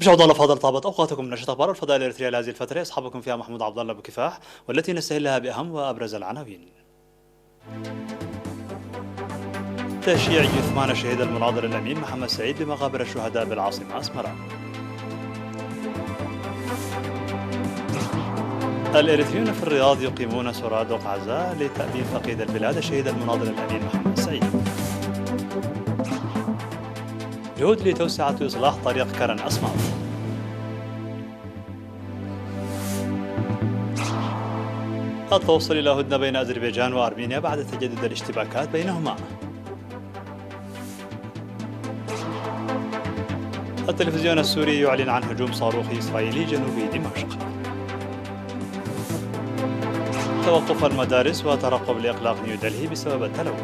مشاهدينا الأفاضل، طابت أوقاتكم من نشرة أخبار الفضاء الإريترية لهذه الفترة، يصحبكم فيها محمود عبد الله بكفاح، والتي نستهلها بأهم وأبرز العناوين. تشييع جثمان الشهيد المناضل الأمين محمد سعيد بمقابر الشهداء بالعاصمة أسمرة. الإريتريون في الرياض يقيمون سرادق عزاء لتأمين فقيد البلاد الشهيد المناضل الأمين محمد سعيد. جهود لتوسعة إصلاح طريق كرن أسمار. التوصل إلى هدنة بين أذربيجان وأرمينيا بعد تجدد الاشتباكات بينهما. التلفزيون السوري يعلن عن هجوم صاروخي إسرائيلي جنوبي دمشق. توقف المدارس وترقب لإغلاق نيودلهي بسبب التلوث.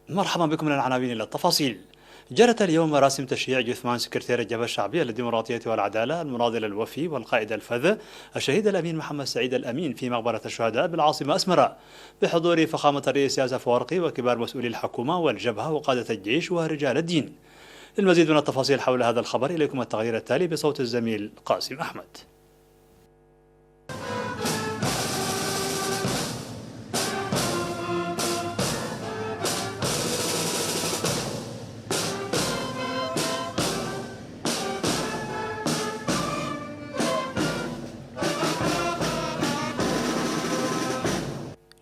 مرحبا بكم من العناوين إلى التفاصيل. جرت اليوم مراسم تشييع جثمان سكرتير الجبهة الشعبية للديمقراطية والعدالة المناضل الوفي والقائد الفذ الشهيد الأمين محمد سعيد الأمين في مقبرة الشهداء بالعاصمة أسمرة، بحضور فخامة الرئيس ياسر أفورقي وكبار مسؤولي الحكومة والجبهة وقادة الجيش ورجال الدين. للمزيد من التفاصيل حول هذا الخبر إليكم التقرير التالي بصوت الزميل قاسم أحمد.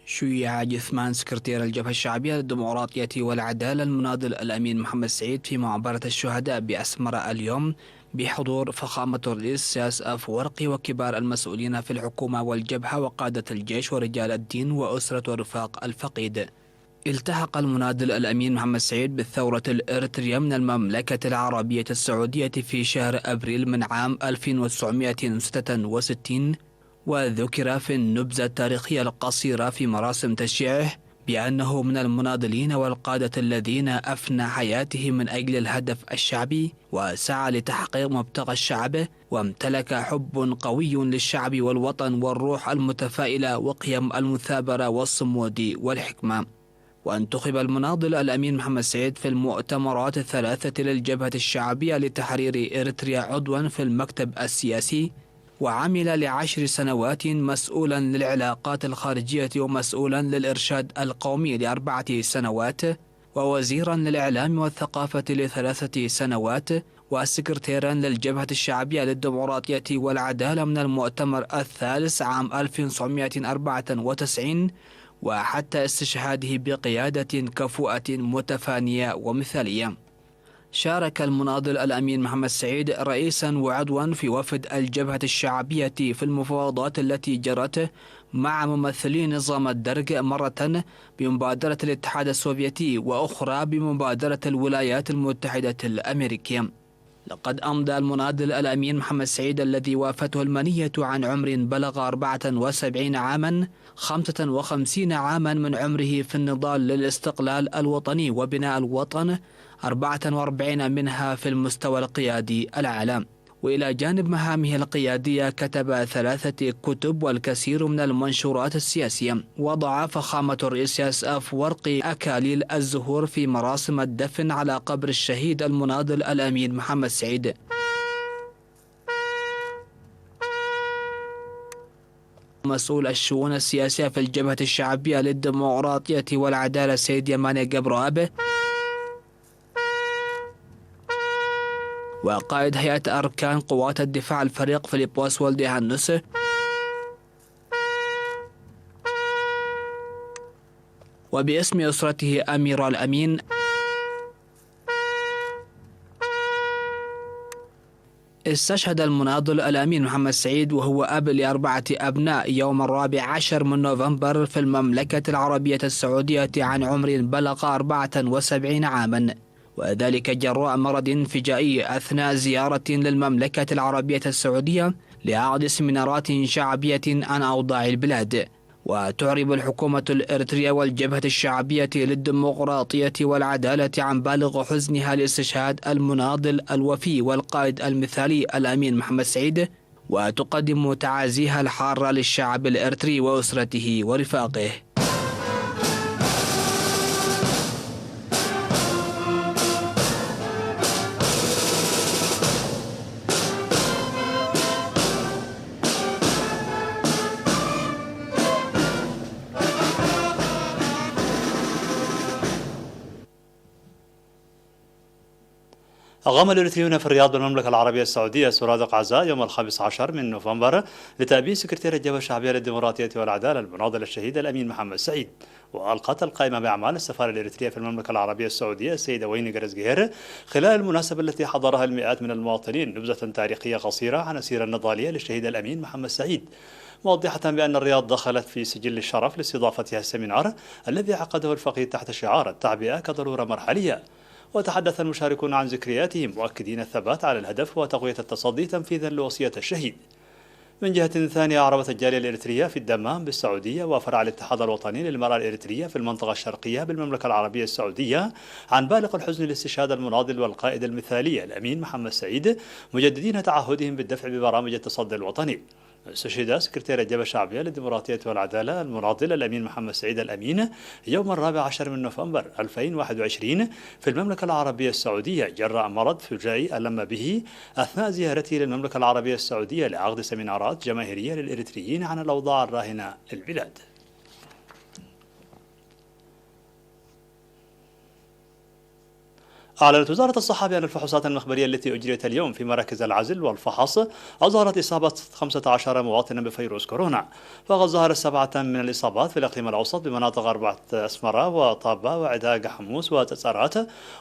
شيع جثمان سكرتير الجبهة الشعبية للديمقراطية والعدالة المناضل الأمين محمد سعيد في مقبرة الشهداء بأسمرة اليوم بحضور فخامة الرئيس ياسر أفورقي وكبار المسؤولين في الحكومة والجبهة وقادة الجيش ورجال الدين وأسرة ورفاق الفقيد. التحق المناضل الأمين محمد سعيد بالثورة الإريترية من المملكة العربية السعودية في شهر أبريل من عام 1966، وذكر في النبذة التاريخية القصيرة في مراسم تشييعه بأنه من المناضلين والقادة الذين أفنى حياته من أجل الهدف الشعبي وسعى لتحقيق مبتغى الشعب، وامتلك حب قوي للشعب والوطن والروح المتفائلة وقيم المثابرة والصمود والحكمة. وانتخب المناضل الأمين محمد سعيد في المؤتمرات الثلاثة للجبهة الشعبية لتحرير إريتريا عضوا في المكتب السياسي، وعمل ل10 سنوات مسؤولا للعلاقات الخارجية ومسؤولا للإرشاد القومي ل4 سنوات، ووزيرا للإعلام والثقافة ل3 سنوات، وسكرتيرا للجبهة الشعبية للديمقراطية والعدالة من المؤتمر الثالث عام 1994 وحتى استشهاده بقيادة كفؤة متفانية ومثالية. شارك المناضل الأمين محمد سعيد رئيسا وعضوا في وفد الجبهة الشعبية في المفاوضات التي جرت مع ممثلي نظام الدرج، مرة بمبادرة الاتحاد السوفيتي وأخرى بمبادرة الولايات المتحدة الأمريكية. لقد أمضى المناضل الأمين محمد سعيد الذي وافته المنية عن عمر بلغ 74 عاما 55 عاما من عمره في النضال للاستقلال الوطني وبناء الوطن، 44 منها في المستوى القيادي الأعلى. وإلى جانب مهامه القيادية كتب 3 كتب والكثير من المنشورات السياسية. وضع فخامة الرئيس ياسر أفورقي أكاليل الزهور في مراسم الدفن على قبر الشهيد المناضل الأمين محمد سعيد. مسؤول الشؤون السياسية في الجبهة الشعبية للديمقراطية والعدالة سيد يماني قبراب، وقائد هيئة أركان قوات الدفاع الفريق فيليبوس والدي هانوس، وباسم أسرته أمير الأمين. استشهد المناضل الأمين محمد سعيد وهو أب ل4 أبناء يوم 14 من نوفمبر في المملكة العربية السعودية عن عمر بلغ 74 عاما، وذلك جراء مرض انفجائي أثناء زيارة للمملكة العربية السعودية لعقد سمينارات شعبية عن أوضاع البلاد. وتعرب الحكومة الإريترية والجبهة الشعبية للديمقراطية والعدالة عن بالغ حزنها لاستشهاد المناضل الوفي والقائد المثالي الأمين محمد سعيد، وتقدم تعازيها الحارة للشعب الإريتري وأسرته ورفاقه. أقام الإريتريون في الرياض بالمملكة العربية السعودية سرادق عزاء يوم 15 من نوفمبر لتأبين سكرتير الجبهة الشعبية للديمقراطية والعدالة المناضل الشهيد الأمين محمد سعيد. وألقت القائمة بأعمال السفارة الإريترية في المملكة العربية السعودية السيدة ويني جرزجير خلال المناسبة التي حضرها المئات من المواطنين نبذة تاريخية قصيرة عن السيرة النضالية للشهيد الأمين محمد سعيد، موضحة بأن الرياض دخلت في سجل الشرف لاستضافتها السمينار الذي عقده الفقيد تحت شعار التعبئة كضرورة مرحلية. وتحدث المشاركون عن ذكرياتهم مؤكدين الثبات على الهدف وتقوية التصدي تنفيذا لوصية الشهيد. من جهة ثانية، أعربت الجالية الإريترية في الدمام بالسعودية وفرع الاتحاد الوطني للمرأة الإريترية في المنطقة الشرقية بالمملكة العربية السعودية عن بالغ الحزن لاستشهاد المناضل والقائد المثالي الأمين محمد سعيد، مجددين تعهدهم بالدفع ببرامج التصدي الوطني. استشهد سكرتير الجبهة الشعبية للديمقراطية والعدالة المناضل الأمين محمد سعيد الأمين يوم 14 من نوفمبر 2021 في المملكة العربية السعودية جراء مرض فجائي ألم به أثناء زيارته للمملكة العربية السعودية لعقد سمينارات جماهيرية للإريتريين عن الأوضاع الراهنة للبلاد. أعلنت وزارة الصحة بأن الفحوصات المخبرية التي أجريت اليوم في مراكز العزل والفحص أظهرت إصابة 15 مواطنا بفيروس كورونا، فقد ظهرت 7 من الإصابات في الإقليم الأوسط بمناطق 4 أسمرة وطابة وعداق حموس وتسارات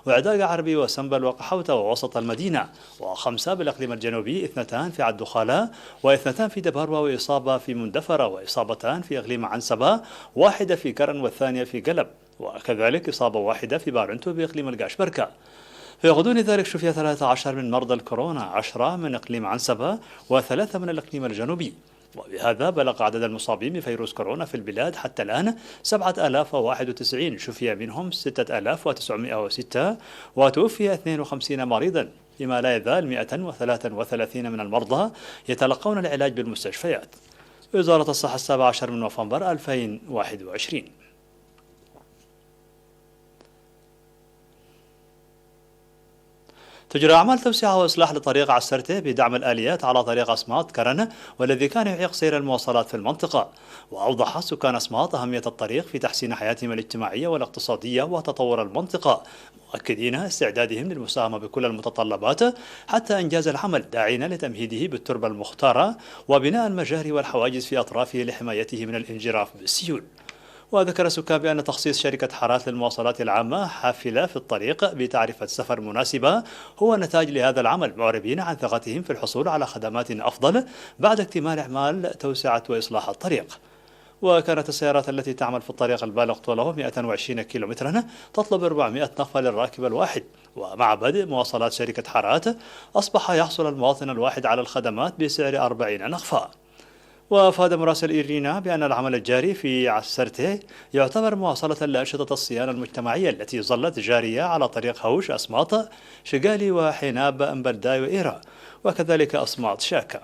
وعداق عربي وسنبل وقحوتة ووسط المدينة، و5 بالإقليم الجنوبي، 2 في عدو خالة و2 في دبهروة وإصابة في مندفرة وإصابتان في إقليم عنسبة، 1 في كرن والثانية في قلب، وكذلك إصابة 1 في بارنتو بإقليم القاشبركة. في غضون ذلك شفي 13 من مرضى الكورونا، 10 من إقليم عنسبة و3 من الإقليم الجنوبي، وبهذا بلغ عدد المصابين بفيروس كورونا في البلاد حتى الآن 7091، شفي منهم 6906 وتوفي 52 مريضا، بما لا يزال 133 من المرضى يتلقون العلاج بالمستشفيات. وزارة الصحة 17 من نوفمبر 2021. تجري أعمال توسعة وإصلاح لطريق عسرته بدعم الآليات على طريق أسماط كرن، والذي كان يعيق سير المواصلات في المنطقة. وأوضح سكان أسماط أهمية الطريق في تحسين حياتهم الاجتماعية والاقتصادية وتطور المنطقة، مؤكدين استعدادهم للمساهمة بكل المتطلبات حتى إنجاز العمل، داعين لتمهيده بالتربة المختارة وبناء المجاري والحواجز في أطرافه لحمايته من الانجراف بالسيول. وذكر السكان بأن تخصيص شركة حارات للمواصلات العامة حافلة في الطريق بتعرفة سفر مناسبة هو نتاج لهذا العمل، معربين عن ثقتهم في الحصول على خدمات أفضل بعد اكتمال أعمال توسعة وإصلاح الطريق. وكانت السيارات التي تعمل في الطريق البالغ طوله 120 كيلومترا تطلب 400 نقفة للراكب الواحد. ومع بدء مواصلات شركة حارات أصبح يحصل المواطن الواحد على الخدمات بسعر 40 نقفة. وأفاد مراسل إيرينا بأن العمل الجاري في عسرته يعتبر مواصلة لأنشطة الصيانة المجتمعية التي ظلت جارية على طريق هوش أسماط شقالي وحيناب أمبرداي وإيرا، وكذلك أسماط شاكا.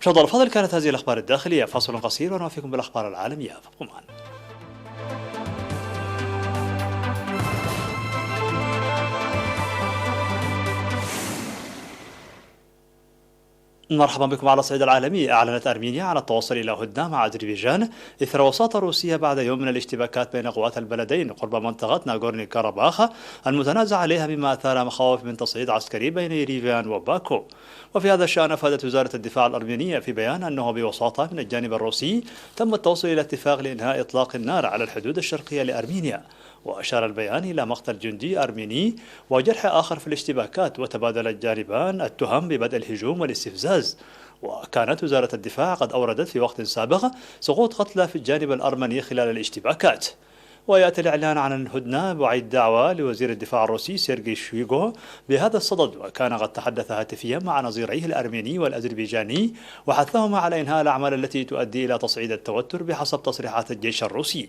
مشاهدينا الفاضل، كانت هذه الأخبار الداخلية. فاصل قصير ونوافيكم بالأخبار العالمية، فابقوا معنا. مرحبا بكم. على الصعيد العالمي، أعلنت أرمينيا عن التوصل إلى هدنة مع أذربيجان إثر وساطة روسية بعد يوم من الاشتباكات بين قوات البلدين قرب منطقة ناغورني كاراباخ المتنازع عليها، مما أثار مخاوف من تصعيد عسكري بين يريفان وباكو. وفي هذا الشأن أفادت وزارة الدفاع الأرمينية في بيان أنه بوساطة من الجانب الروسي تم التوصل إلى اتفاق لإنهاء إطلاق النار على الحدود الشرقية لأرمينيا. وأشار البيان إلى مقتل جندي أرميني وجرح آخر في الاشتباكات، وتبادل الجانبان التهم ببدء الهجوم والاستفزاز. وكانت وزارة الدفاع قد أوردت في وقت سابق سقوط قتلى في الجانب الأرمني خلال الاشتباكات. ويأتي الإعلان عن الهدنة بعد دعوة لوزير الدفاع الروسي سيرجي شويغو بهذا الصدد، وكان قد تحدث هاتفيا مع نظيريه الأرميني والأذربيجاني وحثهما على إنهاء الأعمال التي تؤدي إلى تصعيد التوتر بحسب تصريحات الجيش الروسي.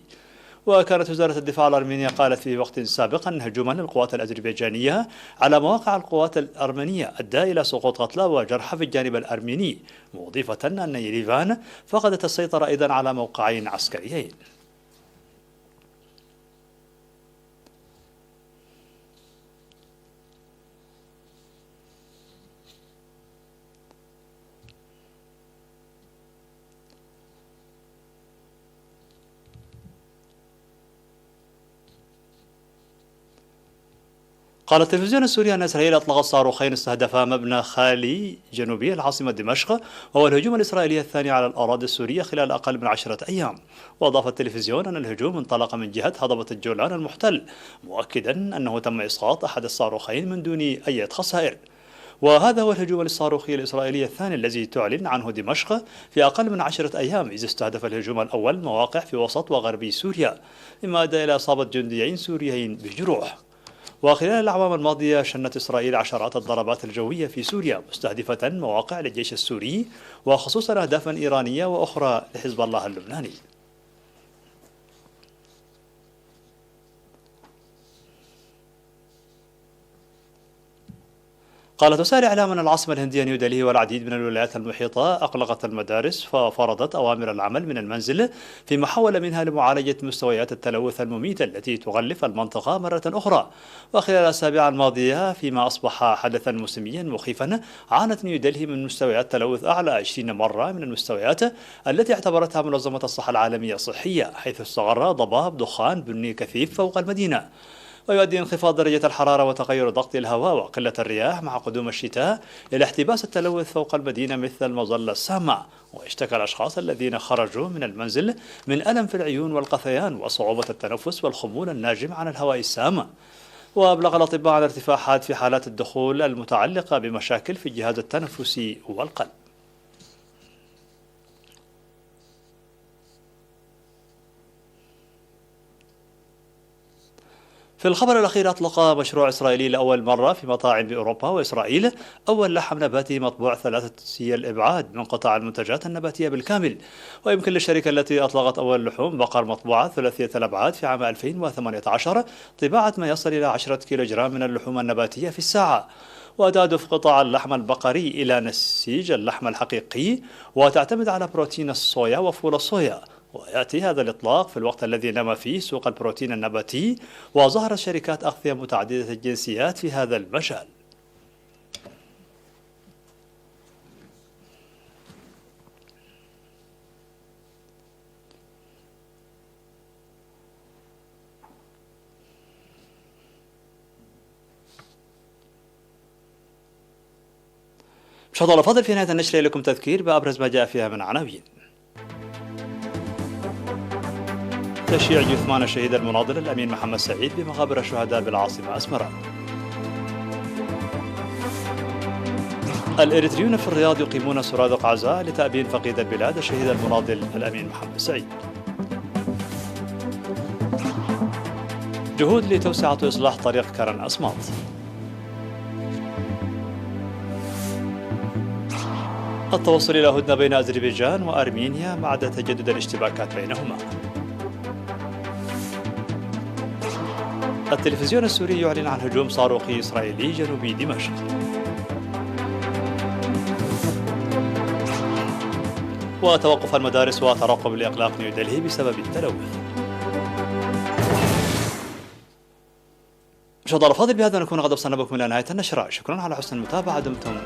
وكانت وزارة الدفاع الأرمينية قالت في وقت سابق أن هجوما للقوات الأذربيجانية على مواقع القوات الأرمنية أدى إلى سقوط قتلى وجرحى في الجانب الأرميني، مضيفة أن يريفان فقدت السيطرة أيضا على موقعين عسكريين. قال التلفزيون السوري أن إسرائيل أطلقت صاروخين استهدفا مبنى خالي جنوبي العاصمة دمشق، وهو الهجوم الإسرائيلي الثاني على الأراضي السورية خلال أقل من 10 أيام. وأضاف التلفزيون أن الهجوم انطلق من جهة هضبة الجولان المحتل، مؤكدا أنه تم إسقاط أحد الصاروخين من دون أي خسائر. وهذا هو الهجوم الصاروخي الإسرائيلي الثاني الذي تعلن عنه دمشق في أقل من 10 أيام، إذ استهدف الهجوم الأول مواقع في وسط وغربي سوريا، مما أدى إلى إصابة جنديين سوريين بجروح. وخلال الأعوام الماضية شنت إسرائيل عشرات الضربات الجوية في سوريا مستهدفة مواقع للجيش السوري، وخصوصا أهدافا إيرانية وأخرى لحزب الله اللبناني. قالت وسائل إعلام أن العاصمة الهندية نيودلهي والعديد من الولايات المحيطة أغلقت المدارس ففرضت أوامر العمل من المنزل في محاولة منها لمعالجة مستويات التلوث المميتة التي تغلف المنطقة مرة أخرى. وخلال الأسابيع الماضية فيما أصبح حدثا موسميا مخيفا، عانت نيودلهي من مستويات تلوث أعلى 20 مرة من المستويات التي اعتبرتها منظمة الصحة العالمية صحية، حيث استغر ضباب دخان بني كثيف فوق المدينة. ويؤدي انخفاض درجة الحرارة وتغير ضغط الهواء وقلة الرياح مع قدوم الشتاء إلى احتباس التلوث فوق المدينة مثل المظلة السامة. واشتكى الأشخاص الذين خرجوا من المنزل من ألم في العيون والقثيان وصعوبة التنفس والخمول الناجم عن الهواء السام. وأبلغ الأطباء عن ارتفاع حاد في حالات الدخول المتعلقة بمشاكل في الجهاز التنفسي والقلب. في الخبر الأخير، أطلق مشروع إسرائيلي لأول مرة في مطاعم بأوروبا وإسرائيل أول لحم نباتي مطبوع ثلاثي الإبعاد من قطع المنتجات النباتية بالكامل. ويمكن للشركة التي أطلقت أول لحوم بقر مطبوعة ثلاثية الأبعاد في عام 2018 طباعة ما يصل إلى 10 كيلوغرام من اللحوم النباتية في الساعة. وتهدف قطاع اللحم البقري إلى نسيج اللحم الحقيقي، وتعتمد على بروتين الصويا وفول الصويا. ويأتي هذا الإطلاق في الوقت الذي نما فيه سوق البروتين النباتي، وظهرت شركات أغذية متعددة الجنسيات في هذا المجال. مشاهدينا الأفاضل، في نهاية النشرة لكم تذكير بأبرز ما جاء فيها من عناوين. تشييع جثمان الشهيد المناضل الأمين محمد سعيد بمقابر الشهداء بالعاصمة أسمرة. الإريتريون في الرياض يقيمون سرادق عزاء لتأبين فقيد البلاد الشهيد المناضل الأمين محمد سعيد. جهود لتوسعة وإصلاح طريق كرن أسماط. التوصل إلى هدنة بين أذربيجان وأرمينيا بعد تجدد الاشتباكات بينهما. التلفزيون السوري يعلن عن هجوم صاروخي إسرائيلي جنوبي دمشق. وتوقف المدارس وترقب لإغلاق نيودلهي بسبب التلوث. مشاهدينا الأفاضل، بهذا نكون قد وصلنا بكم إلى نهاية النشرة. شكرا على حسن المتابعة، دمتم